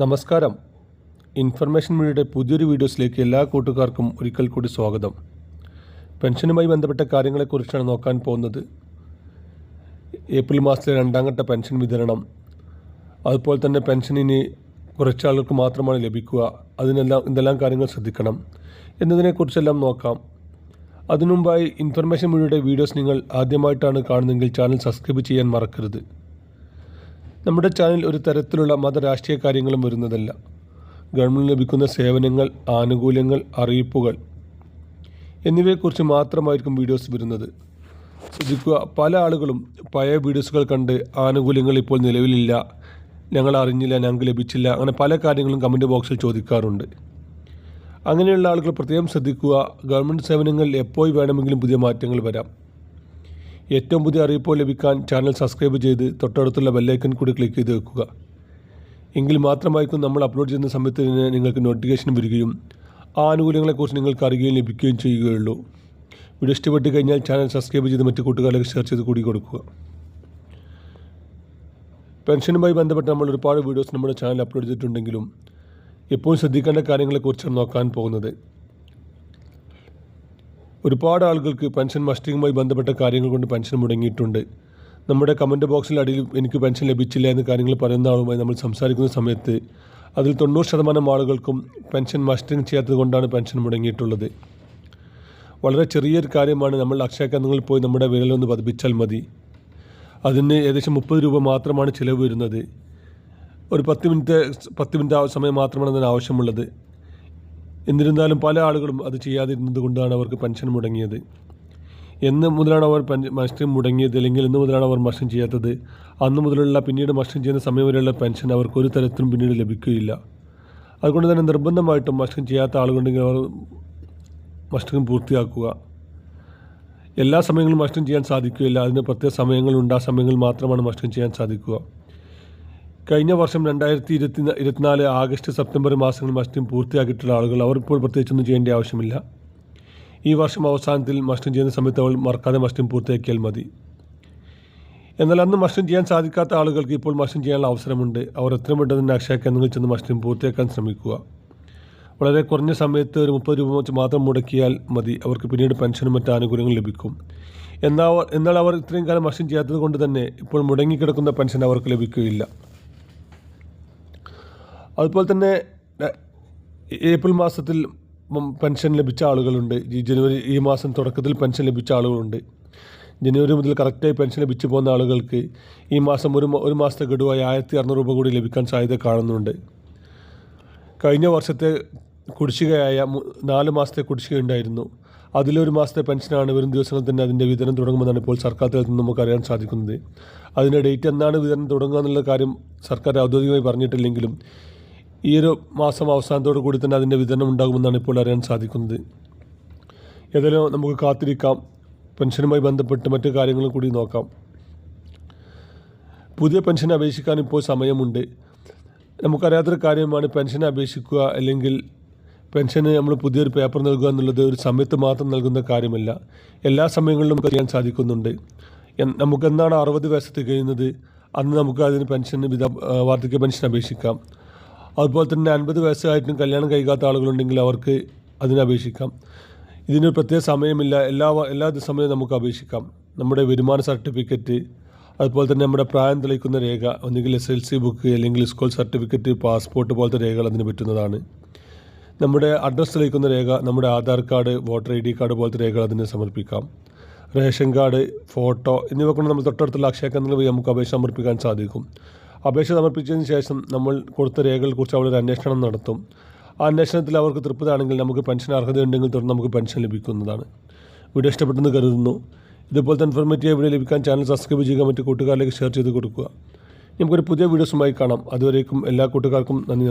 നമസ്കാരം. ഇൻഫർമേഷൻ മീഡിയയുടെ പുതിയൊരു വീഡിയോസിലേക്ക് എല്ലാ കൂട്ടുകാർക്കും ഒരിക്കൽ കൂടി സ്വാഗതം. പെൻഷനുമായി ബന്ധപ്പെട്ട കാര്യങ്ങളെക്കുറിച്ചാണ് നോക്കാൻ പോകുന്നത്. ഏപ്രിൽ മാസത്തിലെ 2ാം ഘട്ട പെൻഷൻ വിതരണം, അതുപോലെ തന്നെ പെൻഷനിന് കുറച്ചാളുകൾക്ക് മാത്രമാണ് ലഭിക്കുക, എന്തെല്ലാം കാര്യങ്ങൾ ശ്രദ്ധിക്കണം എന്നതിനെക്കുറിച്ചെല്ലാം നോക്കാം. അതിനുമുമ്പായി ഇൻഫർമേഷൻ മീഡിയയുടെ വീഡിയോസ് നിങ്ങൾ ആദ്യമായിട്ടാണ് കാണുന്നതെങ്കിൽ ചാനൽ സബ്സ്ക്രൈബ് ചെയ്യാൻ മറക്കരുത്. നമ്മുടെ ചാനൽ ഒരു തരത്തിലുള്ള മതരാഷ്ട്രീയ കാര്യങ്ങളും വരുന്നതല്ല. ഗവൺമെൻറ് ലഭിക്കുന്ന സേവനങ്ങൾ, ആനുകൂല്യങ്ങൾ, അറിയിപ്പുകൾ എന്നിവയെക്കുറിച്ച് മാത്രമായിരിക്കും വീഡിയോസ് വരുന്നത്. ശ്രദ്ധിക്കുക, പല ആളുകളും പഴയ വീഡിയോസുകൾ കണ്ട് ആനുകൂല്യങ്ങൾ ഇപ്പോൾ നിലവിലില്ല, ഞങ്ങൾ അറിഞ്ഞില്ല, ഞങ്ങൾക്ക് ലഭിച്ചില്ല, അങ്ങനെ പല കാര്യങ്ങളും കമൻറ്റ് ബോക്സിൽ ചോദിക്കാറുണ്ട്. അങ്ങനെയുള്ള ആളുകൾ പ്രത്യേകം ശ്രദ്ധിക്കുക. ഗവൺമെൻറ് സേവനങ്ങളിൽ എപ്പോൾ വേണമെങ്കിലും പുതിയ മാറ്റങ്ങൾ വരാം. ഏറ്റവും പുതിയ അറിയിപ്പോൾ ലഭിക്കാൻ ചാനൽ സബ്സ്ക്രൈബ് ചെയ്ത് തൊട്ടടുത്തുള്ള ബെല്ലൈക്കൺ കൂടി ക്ലിക്ക് ചെയ്ത് വെക്കുക. എങ്കിൽ മാത്രമായിരിക്കും നമ്മൾ അപ്ലോഡ് ചെയ്യുന്ന സമയത്ത് തന്നെ നിങ്ങൾക്ക് നോട്ടിഫിക്കേഷൻ വരികയും ആ ആനുകൂല്യങ്ങളെക്കുറിച്ച് നിങ്ങൾക്ക് അറിയുകയും ലഭിക്കുകയും ചെയ്യുകയുള്ളൂ. വീഡിയോ ഇഷ്ടപ്പെട്ട് കഴിഞ്ഞാൽ ചാനൽ സബ്സ്ക്രൈബ് ചെയ്ത് മറ്റു കൂട്ടുകാരിലേക്ക് ഷെയർ ചെയ്ത് കൂടി കൊടുക്കുക. പെൻഷനുമായി ബന്ധപ്പെട്ട് നമ്മൾ ഒരുപാട് വീഡിയോസ് നമ്മുടെ ചാനൽ അപ്ലോഡ് ചെയ്തിട്ടുണ്ടെങ്കിലും എപ്പോഴും ശ്രദ്ധിക്കേണ്ട കാര്യങ്ങളെക്കുറിച്ചാണ് നോക്കാൻ പോകുന്നത്. ഒരുപാട് ആളുകൾക്ക് പെൻഷൻ മസ്റ്റിങ്ങുമായി ബന്ധപ്പെട്ട കാര്യങ്ങൾ കൊണ്ട് പെൻഷൻ മുടങ്ങിയിട്ടുണ്ട്. നമ്മുടെ കമൻറ്റ് ബോക്സിൽ അടിയിൽ എനിക്ക് പെൻഷൻ ലഭിച്ചില്ല എന്ന കാര്യങ്ങൾ പറയുന്ന ആളുമായി നമ്മൾ സംസാരിക്കുന്ന സമയത്ത് അതിൽ 90% ആളുകൾക്കും പെൻഷൻ മസ്റ്റിങ് ചെയ്യാത്തത് കൊണ്ടാണ് പെൻഷൻ മുടങ്ങിയിട്ടുള്ളത്. വളരെ ചെറിയൊരു കാര്യമാണ്. നമ്മൾ അക്ഷയ കേന്ദ്രങ്ങളിൽ പോയി നമ്മുടെ വിരലൊന്ന് പതിപ്പിച്ചാൽ മതി. അതിന് ഏകദേശം 30 രൂപ മാത്രമാണ് ചിലവ് വരുന്നത്. ഒരു 10 മിനിറ്റ് സമയം മാത്രമാണ് അതിന് ആവശ്യമുള്ളത്. എന്നിരുന്നാലും പല ആളുകളും അത് ചെയ്യാതിരുന്നത് കൊണ്ടാണ് അവർക്ക് പെൻഷൻ മുടങ്ങിയത്. എന്ന് മുതലാണ് അവർ മസ്റ്റിങ് മുടങ്ങിയത്, അല്ലെങ്കിൽ എന്ന് മുതലാണ് അവർ മസ്റ്റിങ് ചെയ്യാത്തത്, അന്ന് മുതലുള്ള പിന്നീട് മസ്റ്റിങ് ചെയ്യുന്ന സമയം വരെയുള്ള പെൻഷൻ അവർക്ക് ഒരു തരത്തിലും പിന്നീട് ലഭിക്കുകയില്ല. അതുകൊണ്ട് തന്നെ നിർബന്ധമായിട്ടും മസ്റ്റിങ് ചെയ്യാത്ത ആളുകളുണ്ടെങ്കിൽ അവർ മസ്റ്റിങ് പൂർത്തിയാക്കുക. എല്ലാ സമയങ്ങളിലും മസ്റ്റിങ് ചെയ്യാൻ സാധിക്കുകയില്ല. അതിന് പ്രത്യേക സമയങ്ങളുണ്ട്. ആ സമയങ്ങളിൽ മാത്രമാണ് മസ്റ്റിങ് ചെയ്യാൻ സാധിക്കുക. കഴിഞ്ഞ വർഷം 2024 ആഗസ്റ്റ് സെപ്റ്റംബർ മാസങ്ങളിൽ മസ്റ്റിങ് പൂർത്തിയാക്കിയിട്ടുള്ള ആളുകൾ അവരിപ്പോൾ പ്രത്യേകിച്ചൊന്നും ചെയ്യേണ്ട ആവശ്യമില്ല. ഈ വർഷം അവസാനത്തിൽ മസ്റ്റിങ് ചെയ്യുന്ന സമയത്ത് അവൾ മറക്കാതെ മസ്റ്റിങ് പൂർത്തിയാക്കിയാൽ മതി. എന്നാൽ അന്ന് മസ്റ്റിങ് ചെയ്യാൻ സാധിക്കാത്ത ആളുകൾക്ക് ഇപ്പോൾ മസ്റ്റിങ് ചെയ്യാനുള്ള അവസരമുണ്ട്. അവർ എത്രയും പെട്ടെന്ന് തന്നെ അക്ഷയ കേന്ദ്രങ്ങളിൽ ചെന്ന് മസ്റ്റിങ് പൂർത്തിയാക്കാൻ ശ്രമിക്കുക. വളരെ കുറഞ്ഞ സമയത്ത് ഒരു 30 രൂപ വെച്ച് മാത്രം മുടക്കിയാൽ മതി. അവർക്ക് പിന്നീട് പെൻഷനും മറ്റ് ആനുകൂല്യങ്ങളും ലഭിക്കും. എന്നാൽ അവർ ഇത്രയും കാലം മസ്റ്റിങ് ചെയ്യാത്തത് കൊണ്ട് തന്നെ ഇപ്പോൾ മുടങ്ങിക്കിടക്കുന്ന പെൻഷൻ അവർക്ക് ലഭിക്കുകയില്ല. അതുപോലെ തന്നെ ഏപ്രിൽ മാസത്തിൽ പെൻഷൻ ലഭിച്ച ആളുകളുണ്ട്. ഈ മാസം തുടക്കത്തിൽ പെൻഷൻ ലഭിച്ച ആളുകളുണ്ട്. ജനുവരി മുതൽ കറക്റ്റായി പെൻഷൻ ലഭിച്ചു പോകുന്ന ആളുകൾക്ക് ഈ മാസം ഒരു മാസത്തെ ഗഡുവായി 1600 രൂപ കൂടി ലഭിക്കാൻ സാധ്യത കാണുന്നുണ്ട്. കഴിഞ്ഞ വർഷത്തെ കുടിശ്ശികയായ 4 മാസത്തെ കുടിശ്ശിക ഉണ്ടായിരുന്നു. അതിലൊരു മാസത്തെ പെൻഷനാണ്. വരും ദിവസങ്ങളിൽ തന്നെ അതിൻ്റെ വിതരണം തുടങ്ങുമെന്നാണ് ഇപ്പോൾ സർക്കാർ തലത്തിൽ നിന്ന് നമുക്ക് അറിയാൻ സാധിക്കുന്നത്. അതിൻ്റെ ഡേറ്റ് എന്നാണ് വിതരണം തുടങ്ങുക എന്നുള്ള കാര്യം സർക്കാർ ഔദ്യോഗികമായി പറഞ്ഞിട്ടില്ലെങ്കിലും ഈ ഒരു മാസം അവസാനത്തോടു കൂടി തന്നെ അതിൻ്റെ വിതരണം ഉണ്ടാകുമെന്നാണ് ഇപ്പോൾ അറിയാൻ സാധിക്കുന്നത്. ഏതായാലും നമുക്ക് കാത്തിരിക്കാം. പെൻഷനുമായി ബന്ധപ്പെട്ട് മറ്റു കാര്യങ്ങളും കൂടി നോക്കാം. പുതിയ പെൻഷൻ അപേക്ഷിക്കാൻ ഇപ്പോൾ സമയമുണ്ട്. നമുക്കറിയാത്തൊരു കാര്യമാണ് പെൻഷനെ അപേക്ഷിക്കുക, അല്ലെങ്കിൽ പെൻഷന് നമ്മൾ പുതിയൊരു പേപ്പർ നൽകുക എന്നുള്ളത് ഒരു സമയത്ത് മാത്രം നൽകുന്ന കാര്യമല്ല. എല്ലാ സമയങ്ങളിലും ചെയ്യാൻ സാധിക്കുന്നുണ്ട്. നമുക്കെന്നാണ് 60 വയസ്സ് തികയുന്നത് അന്ന് നമുക്ക് അതിന് വാർദ്ധക്യ പെൻഷൻ അപേക്ഷിക്കാം. അതുപോലെ തന്നെ 50 വയസ്സായിട്ടും കല്യാണം കഴിക്കാത്ത ആളുകളുണ്ടെങ്കിൽ അവർക്ക് അതിനപേക്ഷിക്കാം. ഇതിനൊരു പ്രത്യേക സമയമില്ല. എല്ലാ സമയവും നമുക്ക് അപേക്ഷിക്കാം. നമ്മുടെ വരുമാന സർട്ടിഫിക്കറ്റ്, അതുപോലെ തന്നെ നമ്മുടെ പ്രായം തെളിയിക്കുന്ന രേഖ, ഒന്നുകിൽ SLC ബുക്ക്, അല്ലെങ്കിൽ സ്കൂൾ സർട്ടിഫിക്കറ്റ്, പാസ്പോർട്ട് പോലത്തെ രേഖകൾ അതിന് പറ്റുന്നതാണ്. നമ്മുടെ അഡ്രസ്സ് തെളിയിക്കുന്ന രേഖ, നമ്മുടെ Aadhaar card, voter ID card പോലത്തെ രേഖകൾ അതിന് സമർപ്പിക്കാം. റേഷൻ കാർഡ്, ഫോട്ടോ എന്നിവ കൊണ്ട് നമ്മൾ തൊട്ടടുത്തുള്ള അക്ഷയ കേന്ദ്രങ്ങളിൽ പോയി നമുക്ക് അപേക്ഷ സമർപ്പിക്കാൻ സാധിക്കും. അപേക്ഷ സമർപ്പിച്ചതിന് ശേഷം നമ്മൾ കൊടുത്ത രേഖകളെക്കുറിച്ച് അവിടെ ഒരു അന്വേഷണം നടത്തും. ആ അന്വേഷണത്തിൽ അവർക്ക് തൃപ്തരാണെങ്കിൽ നമുക്ക് പെൻഷൻ അർഹതയുണ്ടെങ്കിൽ തുടർന്ന് നമുക്ക് പെൻഷൻ ലഭിക്കുന്നതാണ്. വീഡിയോ ഇഷ്ടപ്പെട്ടെന്ന് കരുതുന്നു. ഇതുപോലത്തെ ഇൻഫോർമേറ്റീവ് വീഡിയോ ലഭിക്കാൻ ചാനൽ സബ്സ്ക്രൈബ് ചെയ്യുക, മറ്റു കൂട്ടുകാരിലേക്ക് ഷെയർ ചെയ്ത് കൊടുക്കുക. നമുക്കൊരു പുതിയ വീഡിയോസുമായി കാണാം. അതുവരേക്കും എല്ലാ കൂട്ടുകാർക്കും നന്ദി.